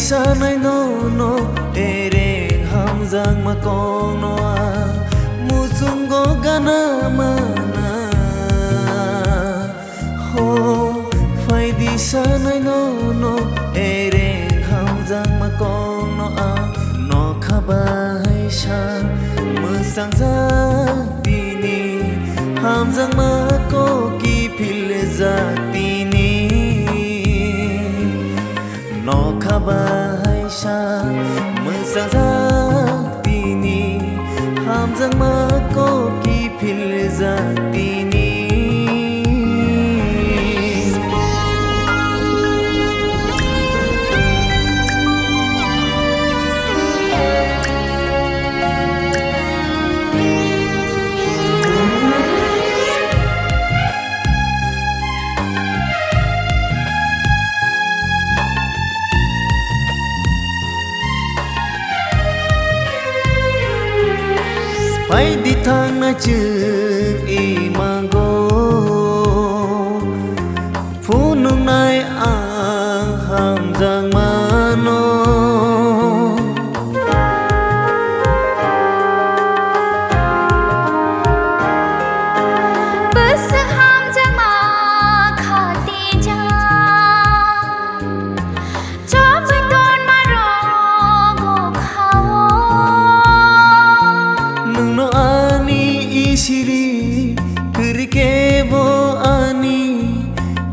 sa nay no ere ham jang ma kong no musung go gana mana ho phai di sa nay no ere ham jang ma kong no khaba hai sha mơ sang za tini ham jang ma ko ki phil za tini no khaba hai sha mơ sang za tini ham jang ma ko ki phil za tini phải đi thang na chữ y mang go phú nung nai ham giang ma no bớt ham giang ma khả ti cha cho với tôn ma ro go khao no ani isiri kirke bo ani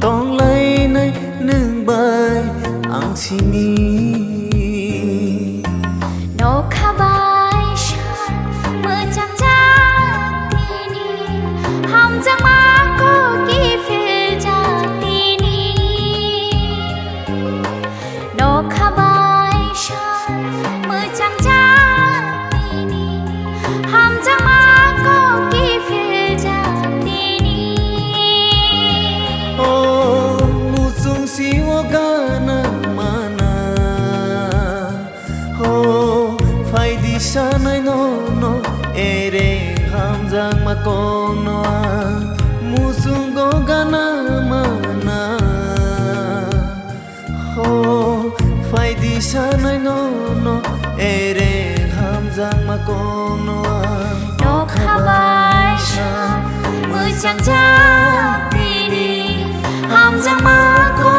tong lai nai nung bai ang sini no khabai shan mơ chang chang tini ham jang ma ko ki phil ja tini no khabai shan mơ chang chang tini ham jang ma ko ki phil ja tini oh musung siwa gana mana oh phai di sa nai no ere ham jang ma kong no musung go gana mana oh phai di sa nai no ere ham jang ma kong no no khabai shan mơ chang chang tini ham jang ma ko